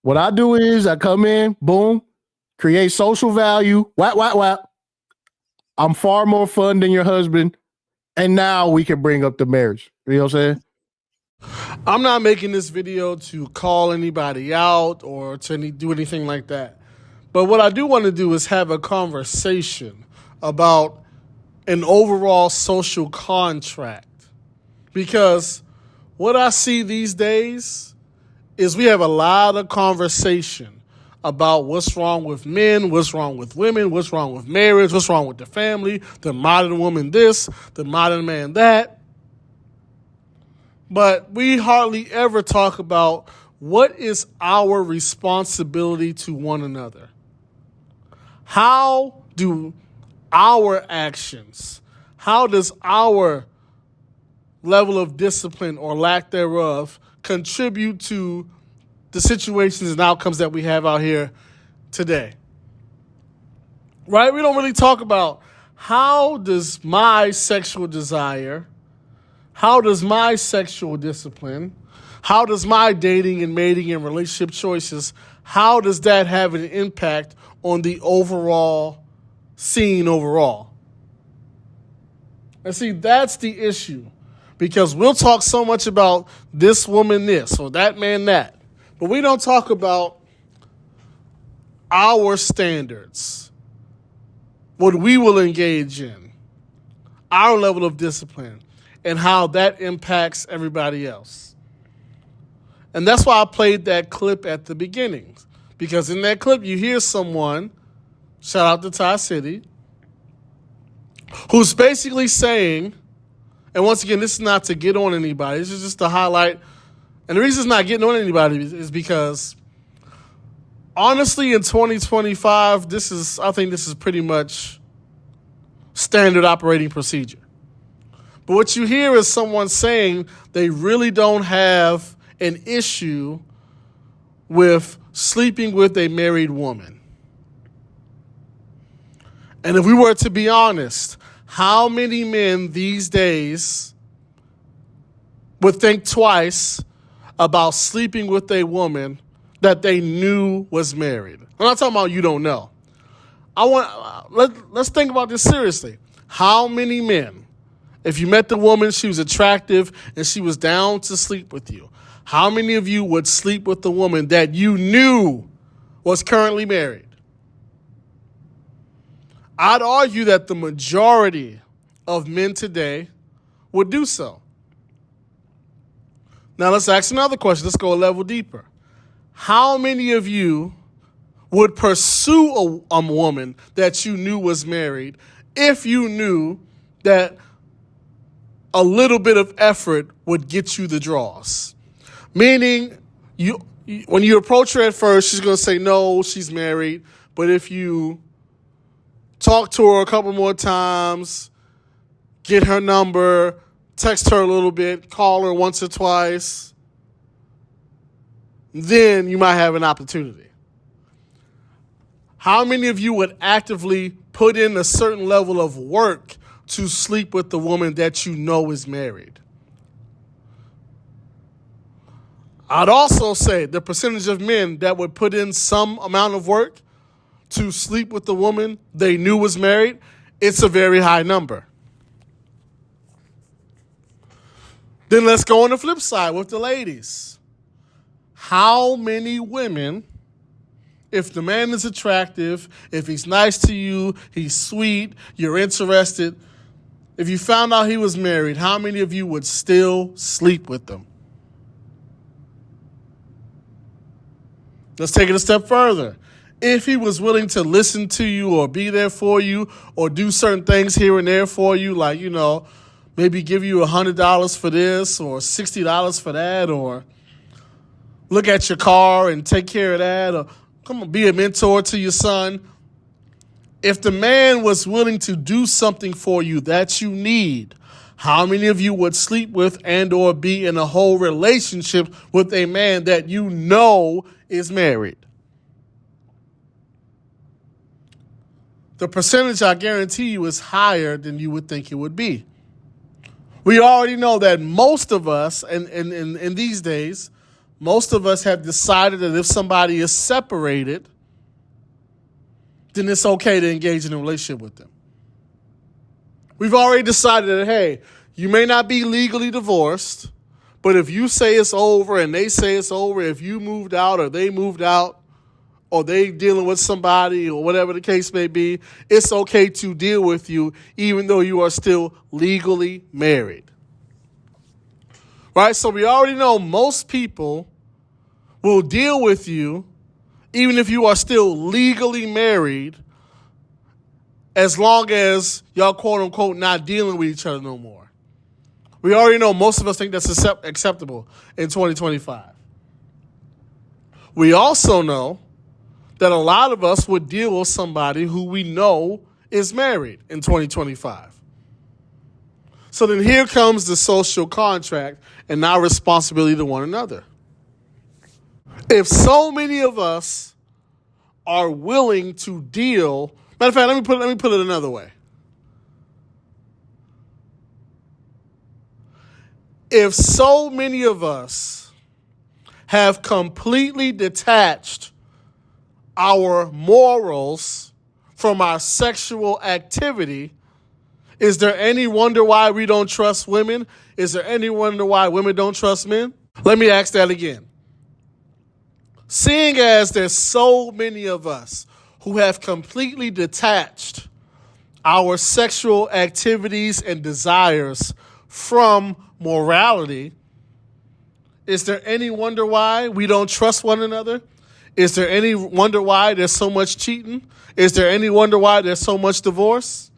What I do is I come in, boom, create social value. Whap, whap, whap. I'm far more fun than your husband. And now we can bring up the marriage. You know what I'm saying? I'm not making this video to call anybody out or to do anything like that. But what I do want to do is have a conversation about an overall social contract. Because what I see these days is we have a lot of conversation about what's wrong with men, what's wrong with women, what's wrong with marriage, what's wrong with the family, the modern woman this, the modern man that. But we hardly ever talk about what is our responsibility to one another. How do our actions, how does our level of discipline or lack thereof contribute to the situations and outcomes that we have out here today? Right? We don't really talk about how does my sexual desire, how does my sexual discipline, how does my dating and mating and relationship choices, how does that have an impact on the overall scene overall? And see, that's the issue. Because we'll talk so much about this woman this or that man that. But we don't talk about our standards, what we will engage in, our level of discipline, and how that impacts everybody else. And that's why I played that clip at the beginning. Because in that clip, you hear someone, shout out to Ty City, who's basically saying, and once again, this is not to get on anybody, this is just to highlight, and the reason it's not getting on anybody is because, honestly, in 2025, I think this is pretty much standard operating procedure. But what you hear is someone saying they really don't have an issue with sleeping with a married woman. And if we were to be honest, how many men these days would think twice about sleeping with a woman that they knew was married? I'm not talking about you don't know. Let's think about this seriously. How many men, if you met the woman, she was attractive, and she was down to sleep with you, how many of you would sleep with the woman that you knew was currently married? I'd argue that the majority of men today would do so. Now let's ask another question. Let's go a level deeper. How many of you would pursue a woman that you knew was married if you knew that a little bit of effort would get you the draws? Meaning, when you approach her at first, she's going to say, no, she's married. But if you talk to her a couple more times, get her number, text her a little bit, call her once or twice, then you might have an opportunity. How many of you would actively put in a certain level of work to sleep with the woman that you know is married? I'd also say the percentage of men that would put in some amount of work to sleep with the woman they knew was married, it's a very high number. Then let's go on the flip side with the ladies. How many women, if the man is attractive, if he's nice to you, he's sweet, you're interested, if you found out he was married, how many of you would still sleep with them? Let's take it a step further. If he was willing to listen to you or be there for you or do certain things here and there for you, like, maybe give you $100 for this or $60 for that, or look at your car and take care of that, or come on, be a mentor to your son. If the man was willing to do something for you that you need, how many of you would sleep with and or be in a whole relationship with a man that you know is married? The percentage, I guarantee you, is higher than you would think it would be. We already know that most of us, and in these days, most of us have decided that if somebody is separated, then it's okay to engage in a relationship with them. We've already decided that, hey, you may not be legally divorced, but if you say it's over and they say it's over, if you moved out or they moved out or they dealing with somebody or whatever the case may be, it's okay to deal with you even though you are still legally married. Right? So we already know most people will deal with you even if you are still legally married, as long as y'all quote unquote not dealing with each other no more. We already know most of us think that's acceptable in 2025. We also know that a lot of us would deal with somebody who we know is married in 2025. So then here comes the social contract and our responsibility to one another. If so many of us are willing to deal, matter of fact, let me put it another way. If so many of us have completely detached our morals from our sexual activity, is there any wonder why we don't trust women? Is there any wonder why women don't trust men? Let me ask that again. Seeing as there's so many of us who have completely detached our sexual activities and desires from morality, is there any wonder why we don't trust one another? Is there any wonder why there's so much cheating? Is there any wonder why there's so much divorce?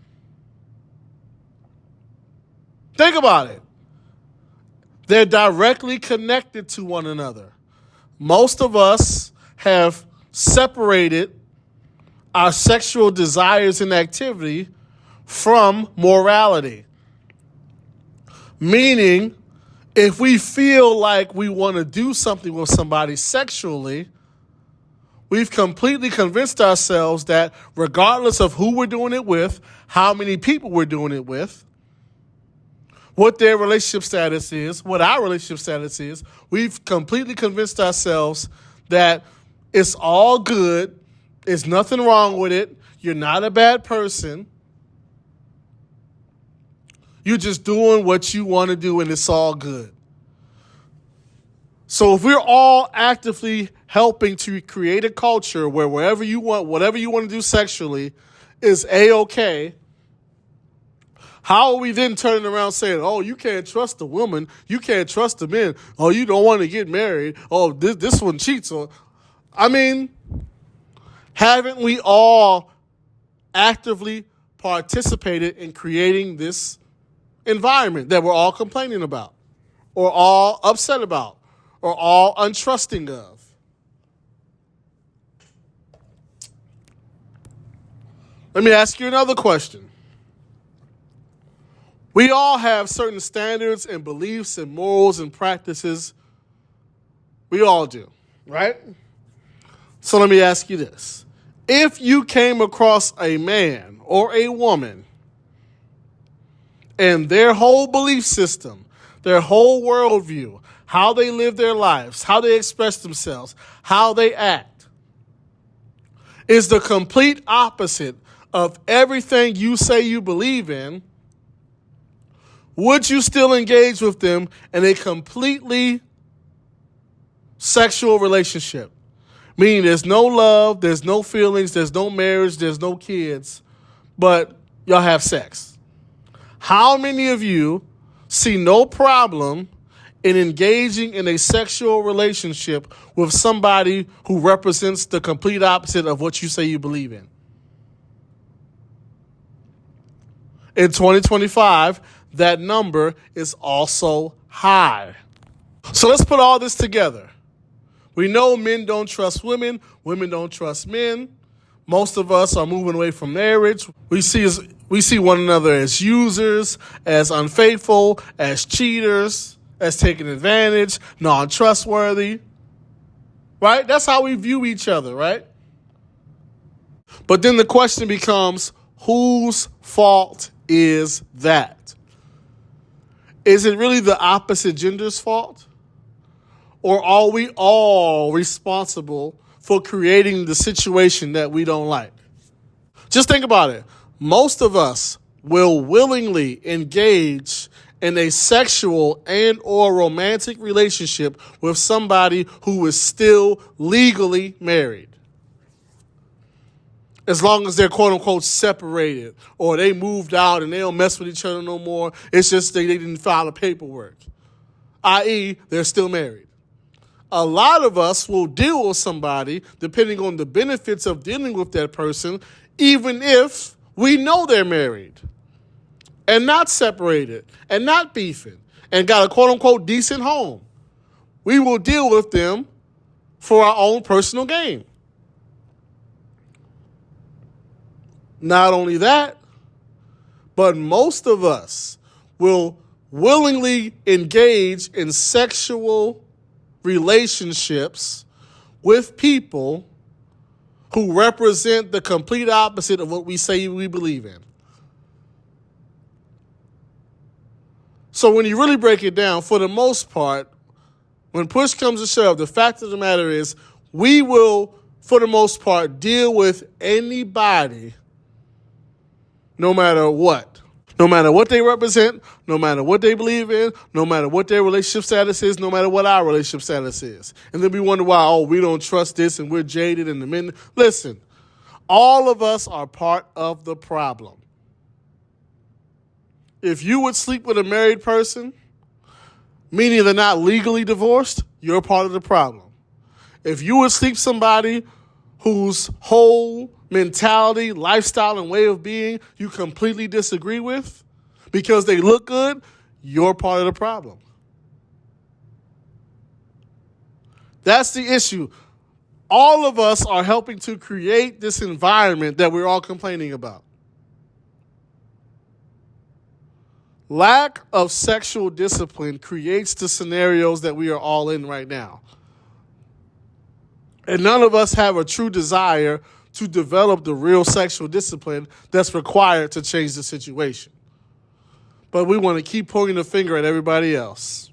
Think about it. They're directly connected to one another. Most of us have separated our sexual desires and activity from morality. Meaning, if we feel like we want to do something with somebody sexually, we've completely convinced ourselves that regardless of who we're doing it with, how many people we're doing it with, what their relationship status is, what our relationship status is, we've completely convinced ourselves that it's all good, there's nothing wrong with it, you're not a bad person, you're just doing what you want to do and it's all good. So if we're all actively helping to create a culture where wherever you want, whatever you want to do sexually is A-okay, how are we then turning around saying, oh, you can't trust the woman, you can't trust the men, oh, you don't want to get married, oh, this one cheats. I mean, haven't we all actively participated in creating this environment that we're all complaining about, or all upset about, or all untrusting of? Let me ask you another question. We all have certain standards and beliefs and morals and practices. We all do, right? So let me ask you this. If you came across a man or a woman and their whole belief system, their whole worldview, how they live their lives, how they express themselves, how they act, is the complete opposite of everything you say you believe in, would you still engage with them in a completely sexual relationship? Meaning there's no love, there's no feelings, there's no marriage, there's no kids, but y'all have sex. How many of you see no problem in engaging in a sexual relationship with somebody who represents the complete opposite of what you say you believe in? In 2025, that number is also high. So let's put all this together. We know men don't trust women, women don't trust men. Most of us are moving away from marriage. We see one another as users, as unfaithful, as cheaters, as taking advantage, non-trustworthy. Right? That's how we view each other, right? But then the question becomes, whose fault is that? Is it really the opposite gender's fault? Or are we all responsible for creating the situation that we don't like? Just think about it. Most of us will willingly engage in a sexual and or romantic relationship with somebody who is still legally married. As long as they're quote unquote separated or they moved out and they don't mess with each other no more. It's just they didn't file the paperwork, i.e. they're still married. A lot of us will deal with somebody depending on the benefits of dealing with that person, even if we know they're married and not separated and not beefing and got a quote-unquote decent home. We will deal with them for our own personal gain. Not only that, but most of us will willingly engage in sexual relationships with people who represent the complete opposite of what we say we believe in. So when you really break it down, for the most part, when push comes to shove, the fact of the matter is we will, for the most part, deal with anybody no matter what. No matter what they represent, no matter what they believe in, no matter what their relationship status is, no matter what our relationship status is. And then we wonder why, we don't trust this and we're jaded and the men. Listen, all of us are part of the problem. If you would sleep with a married person, meaning they're not legally divorced, you're part of the problem. If you would sleep somebody whose whole mentality, lifestyle, and way of being you completely disagree with because they look good, you're part of the problem. That's the issue. All of us are helping to create this environment that we're all complaining about. Lack of sexual discipline creates the scenarios that we are all in right now. And none of us have a true desire to develop the real sexual discipline that's required to change the situation. But we want to keep pointing the finger at everybody else.